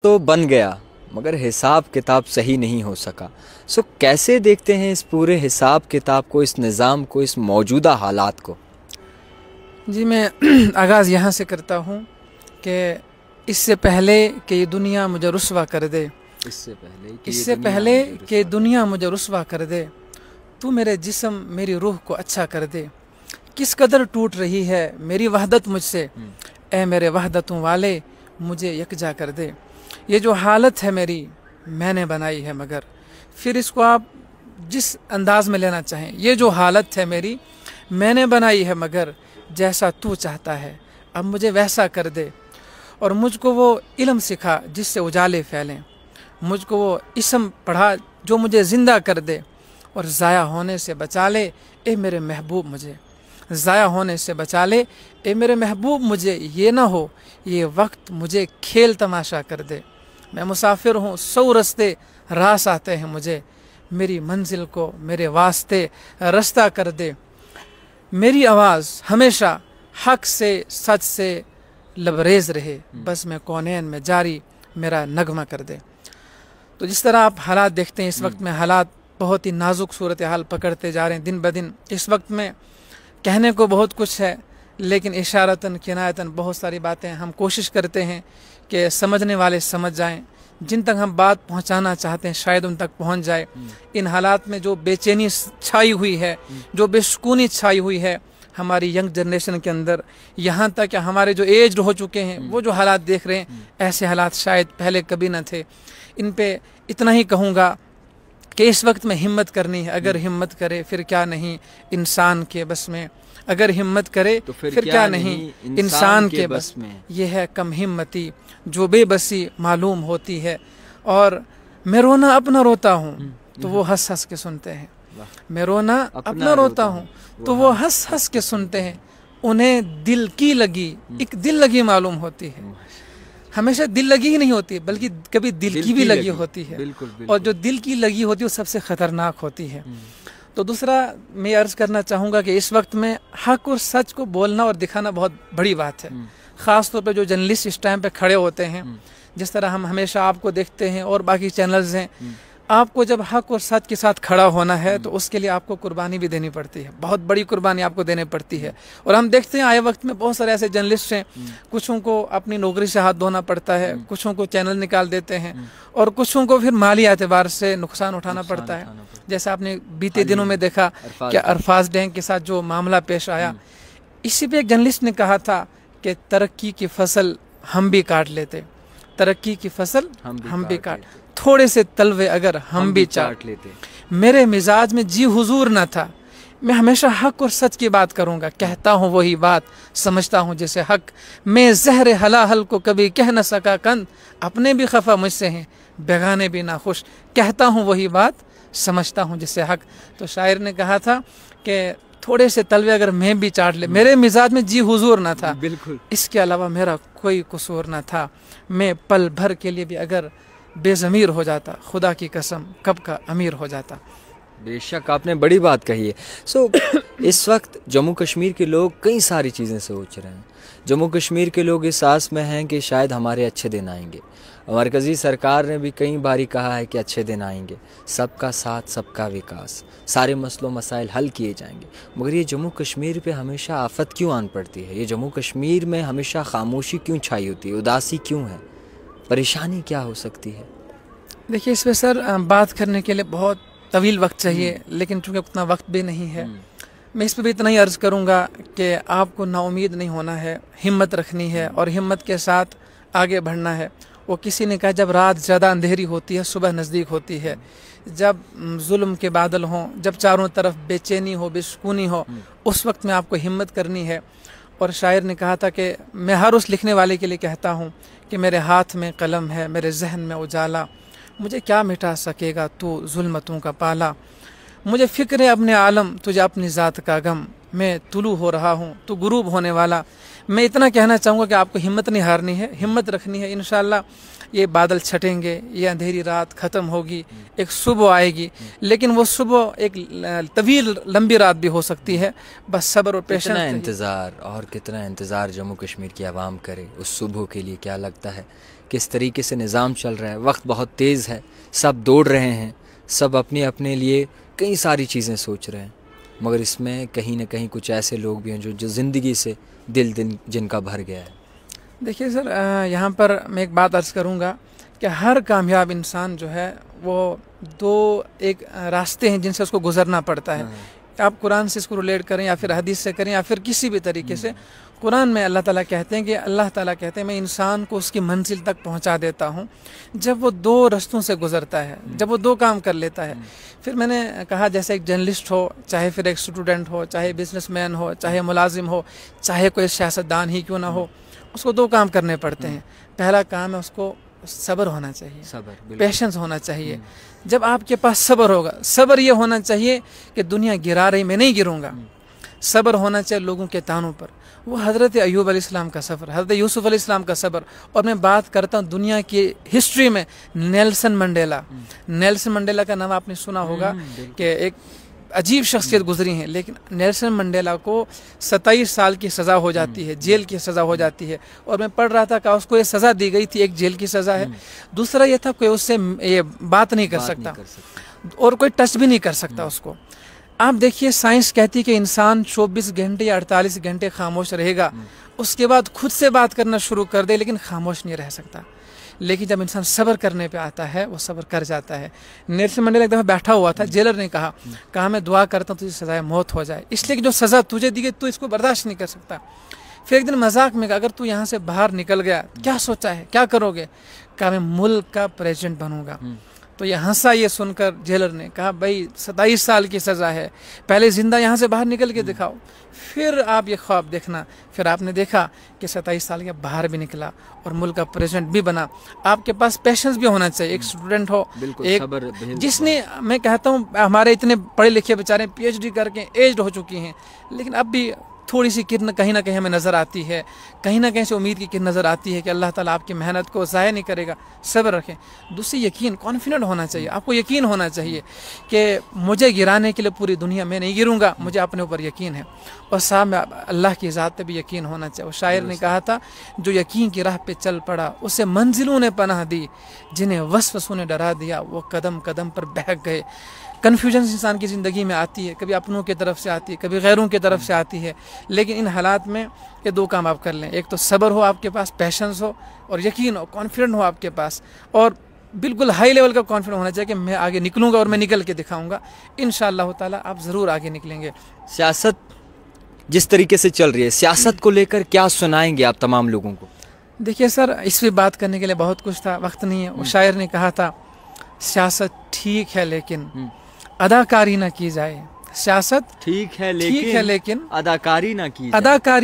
تو بن گیا مگر حساب کتاب صحیح نہیں ہو سکا. سو کیسے دیکھتے ہیں اس پورے حساب کتاب کو، اس نظام کو، اس موجودہ حالات کو؟ جی میں آغاز یہاں سے کرتا ہوں کہ اس سے پہلے کہ یہ دنیا مجھے رسوا کر دے، اس سے پہلے کہ دنیا مجھے رسوا کر دے، تو میرے جسم میری روح کو اچھا کر دے. کس قدر ٹوٹ رہی ہے میری وحدت مجھ سے، اے میرے وحدتوں والے مجھے یکجا کر دے. یہ جو حالت ہے میری میں نے بنائی ہے، مگر پھر اس کو آپ جس انداز میں لینا چاہیں. یہ جو حالت ہے میری میں نے بنائی ہے، مگر جیسا تو چاہتا ہے اب مجھے ویسا کر دے. اور مجھ کو وہ علم سکھا جس سے اجالے پھیلیں، مجھ کو وہ اسم پڑھا جو مجھے زندہ کر دے. اور ضائع ہونے سے بچا لے اے میرے محبوب مجھے، ضائع ہونے سے بچا لے اے میرے محبوب مجھے. یہ نہ ہو یہ وقت مجھے کھیل تماشا کر دے. میں مسافر ہوں 100 رستے راس آتے ہیں مجھے، میری منزل کو میرے واسطے رستہ کر دے. میری آواز ہمیشہ حق سے سچ سے لبریز رہے، بس میں کونین میں جاری میرا نغمہ کر دے. تو جس طرح آپ حالات دیکھتے ہیں اس وقت میں حالات بہت ہی نازک صورتحال پکڑتے جا رہے ہیں دن بدن. اس وقت میں کہنے کو بہت کچھ ہے، لیکن اشارتاً کنایتاً بہت ساری باتیں ہم کوشش کرتے ہیں کہ سمجھنے والے سمجھ جائیں، جن تک ہم بات پہنچانا چاہتے ہیں شاید ان تک پہنچ جائے. ان حالات میں جو بے چینی چھائی ہوئی ہے، جو بے سکونی چھائی ہوئی ہے ہماری ینگ جنریشن کے اندر، یہاں تک کہ ہمارے جو ایجڈ ہو چکے ہیں وہ جو حالات دیکھ رہے ہیں، ایسے حالات شاید پہلے کبھی نہ تھے. ان پہ اتنا ہی کہوں گا کہ اس وقت میں ہمت کرنی ہے. اگر ہمت کرے پھر کیا نہیں انسان کے بس میں، اگر ہمت کرے تو پھر کیا نہیں انسان کے بس میں. یہ ہے کم ہمتی جو بے بسی معلوم ہوتی ہے. اور میں رونا اپنا روتا ہوں تو وہ ہنس ہنس کے سنتے ہیں. میں رونا اپنا روتا ہوں تو وہ ہنس ہنس کے سنتے ہیں. انہیں دل کی لگی ایک دل لگی معلوم ہوتی ہے. ہمیشہ دل لگی ہی نہیں ہوتی بلکہ کبھی دل کی بھی لگی ہوتی ہے. اور جو دل کی لگی ہوتی ہے وہ سب سے خطرناک ہوتی ہے. تو دوسرا میں عرض کرنا چاہوں گا کہ اس وقت میں حق اور سچ کو بولنا اور دکھانا بہت بڑی بات ہے. خاص طور پہ جو جرنلسٹ اس ٹائم پہ کھڑے ہوتے ہیں، جس طرح ہم ہمیشہ آپ کو دیکھتے ہیں اور باقی چینلز ہیں، آپ کو جب حق اور سچ کے ساتھ کھڑا ہونا ہے تو اس کے لیے آپ کو قربانی بھی دینی پڑتی ہے. بہت بڑی قربانی آپ کو دینی پڑتی ہے. اور ہم دیکھتے ہیں آئے وقت میں بہت سارے ایسے جرنلسٹ ہیں، کچھوں کو اپنی نوکری سے ہاتھ دھونا پڑتا ہے، کچھوں کو چینل نکال دیتے ہیں، اور کچھوں کو پھر مالی اعتبار سے نقصان اٹھانا پڑتا ہے. جیسا آپ نے بیتے دنوں میں دیکھا کہ ارفاز ڈینگ کے ساتھ جو معاملہ پیش آیا، اسی پہ ایک جرنلسٹ نے کہا تھا کہ ترقی کی فصل ہم بھی کاٹ لیتے، ترقی کی فصل ہم بھی کاٹ، تھوڑے سے تلوے اگر ہم بھی چاٹ لیتے. میرے مزاج میں جی حضور نہ تھا. میں ہمیشہ حق اور سچ کی بات کروں گا، کہتا ہوں وہی بات سمجھتا ہوں جسے حق. میں زہر حلاحل کو کبھی کہہ نہ سکا کند، اپنے بھی خفا مجھ سے ہیں بیگانے بھی ناخوش. کہتا ہوں وہی بات سمجھتا ہوں جسے حق. تو شاعر نے کہا تھا کہ تھوڑے سے تلوے اگر میں بھی چاٹ لے، میرے مزاج میں جی حضور نہ تھا، بالکل اس کے علاوہ میرا کوئی قصور نہ تھا. میں پل بھر کے لیے بھی اگر بے ضمیر ہو جاتا، خدا کی قسم کب کا امیر ہو جاتا. بے شک آپ نے بڑی بات کہی ہے. اس وقت جموں کشمیر کے لوگ کئی ساری چیزیں سوچ رہے ہیں. جموں کشمیر کے لوگ اس آس میں ہیں کہ شاید ہمارے اچھے دن آئیں گے. مرکزی سرکار نے بھی کئی باری کہا ہے کہ اچھے دن آئیں گے، سب کا ساتھ سب کا وکاس، سارے مسئلوں مسائل حل کیے جائیں گے. مگر یہ جموں کشمیر پہ ہمیشہ آفت کیوں آن پڑتی ہے؟ یہ جموں کشمیر میں ہمیشہ خاموشی کیوں چھائی ہوتی ہے؟ اداسی کیوں ہے؟ پریشانی کیا ہو سکتی ہے؟ دیکھیے اس پہ سر بات کرنے کے لیے بہت طویل وقت چاہیے، لیکن چونکہ اتنا وقت بھی نہیں ہے، میں اس پہ بھی اتنا ہی عرض کروں گا کہ آپ کو نا امید نہیں ہونا ہے، ہمت رکھنی ہے اور ہمت کے ساتھ آگے بڑھنا ہے. وہ کسی نے کہا جب رات زیادہ اندھیری ہوتی ہے صبح نزدیک ہوتی ہے، جب ظلم کے بادل ہوں، جب چاروں طرف بے چینی ہو، بے سکونی ہو، اس وقت میں آپ کو ہمت کرنی ہے. اور شاعر نے کہا تھا کہ میں ہر اس لکھنے والے کے لیے کہتا ہوں کہ میرے ہاتھ میں قلم ہے، میرے ذہن میں اجالا، مجھے کیا مٹا سکے گا تو ظلمتوں کا پالا. مجھے فکر ہے اپنے عالم، تجھے اپنی ذات کا غم، میں طلوع ہو رہا ہوں تو غروب ہونے والا. میں اتنا کہنا چاہوں گا کہ آپ کو ہمت نہیں ہارنی ہے, ہمت رکھنی ہے. انشاءاللہ یہ بادل چھٹیں گے, یہ اندھیری رات ختم ہوگی, ایک صبح آئے گی, لیکن وہ صبح ایک طویل لمبی رات بھی ہو سکتی ہے. بس صبر اور پیشنس. کتنا انتظار اور کتنا انتظار جموں کشمیر کی عوام کرے اس صبح کے لیے. کیا لگتا ہے کس طریقے سے نظام چل رہا ہے, وقت بہت تیز ہے, سب دوڑ رہے ہیں, سب اپنے لیے کئی ساری چیزیں سوچ رہے ہیں, مگر اس میں کہیں نہ کہیں کچھ ایسے لوگ بھی ہیں جو زندگی سے دل جن کا بھر گیا ہے. دیکھیے سر, یہاں پر میں ایک بات عرض کروں گا کہ ہر کامیاب انسان جو ہے وہ ایک راستے ہیں جن سے اس کو گزرنا پڑتا ہے. آپ قرآن سے اس کو ریلیٹ کریں یا پھر حدیث سے کریں یا پھر کسی بھی طریقے سے, قرآن میں اللہ تعالیٰ کہتے ہیں کہ میں انسان کو اس کی منزل تک پہنچا دیتا ہوں جب وہ 2 رستوں سے گزرتا ہے, جب وہ 2 کام کر لیتا ہے. پھر میں نے کہا جیسے ایک جرنلسٹ ہو, چاہے پھر ایک اسٹوڈنٹ ہو, چاہے بزنس مین ہو, چاہے ملازم ہو, چاہے کوئی سیاستدان ہی کیوں نہ ہو, اس کو 2 کام کرنے پڑتے ہیں. پہلا کام ہے اس کو صبر ہونا چاہیے, پیشنس ہونا چاہیے. جب آپ کے پاس صبر ہوگا, صبر یہ ہونا چاہیے کہ دنیا گرا رہی میں نہیں گروں گا. صبر ہونا چاہیے لوگوں کے تانوں پر. وہ حضرت ایوب علیہ السلام کا صبر, حضرت یوسف علیہ السلام کا صبر. اور میں بات کرتا ہوں دنیا کی ہسٹری میں نیلسن منڈیلا. نیلسن منڈیلا کا نام آپ نے سنا ہوگا کہ ایک عجیب شخصیت گزری ہیں, لیکن نیلسن منڈیلا کو 27 سال کی سزا ہو جاتی ہے, جیل کی سزا ہو جاتی ہے. اور میں پڑھ رہا تھا کہ اس کو یہ سزا دی گئی تھی, ایک جیل کی سزا ہے, دوسرا یہ تھا کہ اس سے یہ بات نہیں کر سکتا اور کوئی ٹچ بھی نہیں کر سکتا اس کو. آپ دیکھیے سائنس کہتی ہے کہ انسان 24 گھنٹے یا 48 گھنٹے خاموش رہے گا, اس کے بعد خود سے بات کرنا شروع کر دے لیکن خاموش نہیں رہ سکتا. لیکن جب انسان صبر کرنے پہ آتا ہے وہ صبر کر جاتا ہے. نیلسن منڈیلا ایک دفعہ بیٹھا ہوا تھا, جیلر نے کہا میں دعا کرتا ہوں تجھے سزائے موت ہو جائے, اس لیے کہ جو سزا تجھے دی گئی تو اس کو برداشت نہیں کر سکتا. پھر ایک دن مذاق میں کہا اگر تو یہاں سے باہر نکل گیا کیا سوچا ہے, کیا کرو گے؟ کہا میں ملک کا پریزیڈنٹ بنوں گا. تو یہ ہنسا. یہ سن کر جیلر نے کہا بھائی 27 سال کی سزا ہے, پہلے زندہ یہاں سے باہر نکل کے دکھاؤ, پھر آپ یہ خواب دیکھنا. پھر آپ نے دیکھا کہ 27 سال کے باہر بھی نکلا اور ملک کا پریزیڈنٹ بھی بنا. آپ کے پاس پیشنس بھی ہونا چاہیے. ایک اسٹوڈنٹ ہو, ایک جس نے, میں کہتا ہوں ہمارے اتنے پڑھے لکھے بیچارے PhD کر کے ایجڈ ہو چکی ہیں, لیکن اب بھی تھوڑی سی کرن کہیں نہ کہیں ہمیں نظر آتی ہے, کہیں نہ کہیں سے امید کی کرن نظر آتی ہے کہ اللہ تعالیٰ آپ کی محنت کو ضائع نہیں کرے گا. صبر رکھیں. دوسری یقین, کانفیڈنٹ ہونا چاہیے. آپ کو یقین ہونا چاہیے کہ مجھے گرانے کے لیے پوری دنیا میں نہیں گروں گا, مجھے اپنے اوپر یقین ہے. اور صاحب اللہ کی ذات پہ بھی یقین ہونا چاہیے. وہ شاعر نے کہا تھا جو یقین کی راہ پہ چل پڑا اسے منزلوں نے پناہ دی, جنہیں وسوسوں نے ڈرا دیا وہ قدم قدم پر بہک گئے. کنفیوژن انسان کی زندگی میں آتی ہے, کبھی اپنوں کی طرف سے آتی ہے, کبھی غیروں کی طرف سے آتی ہے, لیکن ان حالات میں یہ 2 کام آپ کر لیں. ایک تو صبر ہو آپ کے پاس, پیشنس ہو, اور یقین ہو, کانفیڈنٹ ہو آپ کے پاس, اور بالکل ہائی لیول کا کانفیڈنٹ ہونا چاہیے کہ میں آگے نکلوں گا اور میں نکل کے دکھاؤں گا. انشاءاللہ تعالیٰ آپ ضرور آگے نکلیں گے. سیاست جس طریقے سے چل رہی ہے, سیاست کو لے کر کیا سنائیں گے آپ تمام لوگوں کو؟ دیکھیے سر, اس پہ بات کرنے کے لیے بہت کچھ تھا, وقت نہیں ہے. وہ شاعر نے کہا تھا سیاست ٹھیک ہے لیکن اداکاری نہ کی جائے. سیاست ٹھیک ہے لیکن اداکاری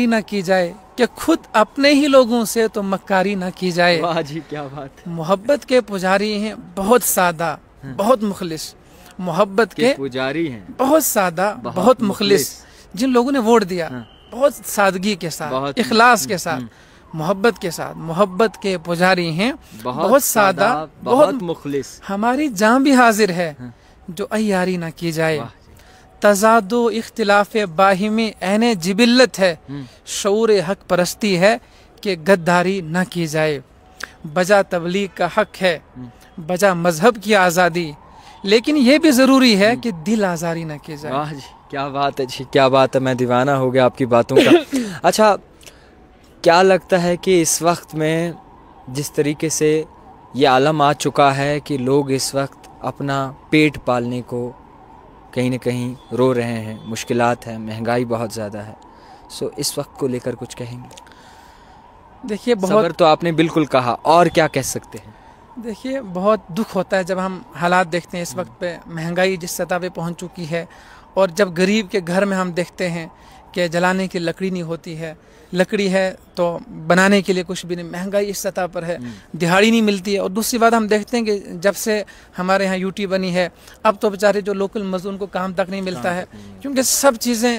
نہ کی جائے کہ خود اپنے ہی لوگوں سے تو مکاری نہ کی جائے. واہ جی کیا بات. محبت کے پجاری ہیں بہت سادہ بہت مخلص, محبت کے پجاری ہیں بہت سادہ بہت مخلص. جن لوگوں نے ووٹ دیا بہت سادگی کے ساتھ, اخلاص کے ساتھ, محبت کے ساتھ, محبت کے پجاری ہیں بہت سادہ بہت مخلص. ہماری جان بھی حاضر ہے جو عیاری نہ کی جائے. تضاد و اختلاف باہمی عین جبلت ہے, شعور حق پرستی ہے کہ غداری نہ کی جائے. بجا تبلیغ کا حق ہے, بجا مذہب کی آزادی, لیکن یہ بھی ضروری ہے کہ دل آزاری نہ کی جائے. واہ جی کیا بات ہے جی, کیا بات ہے. میں دیوانہ ہو گیا آپ کی باتوں کا. اچھا, کیا لگتا ہے کہ اس وقت میں جس طریقے سے یہ عالم آ چکا ہے کہ لوگ اس وقت اپنا پیٹ پالنے کو کہیں نہ کہیں رو رہے ہیں, مشکلات ہیں, مہنگائی بہت زیادہ ہے, سو اس وقت کو لے کر کچھ کہیں گے؟ دیکھیے صبر تو آپ نے بالکل کہا, اور کیا کہہ سکتے ہیں؟ دیکھیے بہت دکھ ہوتا ہے جب ہم حالات دیکھتے ہیں اس وقت پہ, مہنگائی جس سطح پہ پہنچ چکی ہے, اور جب غریب کے گھر میں ہم دیکھتے ہیں کہ جلانے کی لکڑی نہیں ہوتی ہے, لکڑی ہے تو بنانے کے لیے کچھ بھی نہیں, مہنگائی اس سطح پر ہے, دہاڑی نہیں ملتی ہے. اور دوسری بات ہم دیکھتے ہیں کہ جب سے ہمارے ہاں UT بنی ہے اب تو بیچارے جو لوکل مزدور کو کام تک نہیں ملتا ہے, کیونکہ سب چیزیں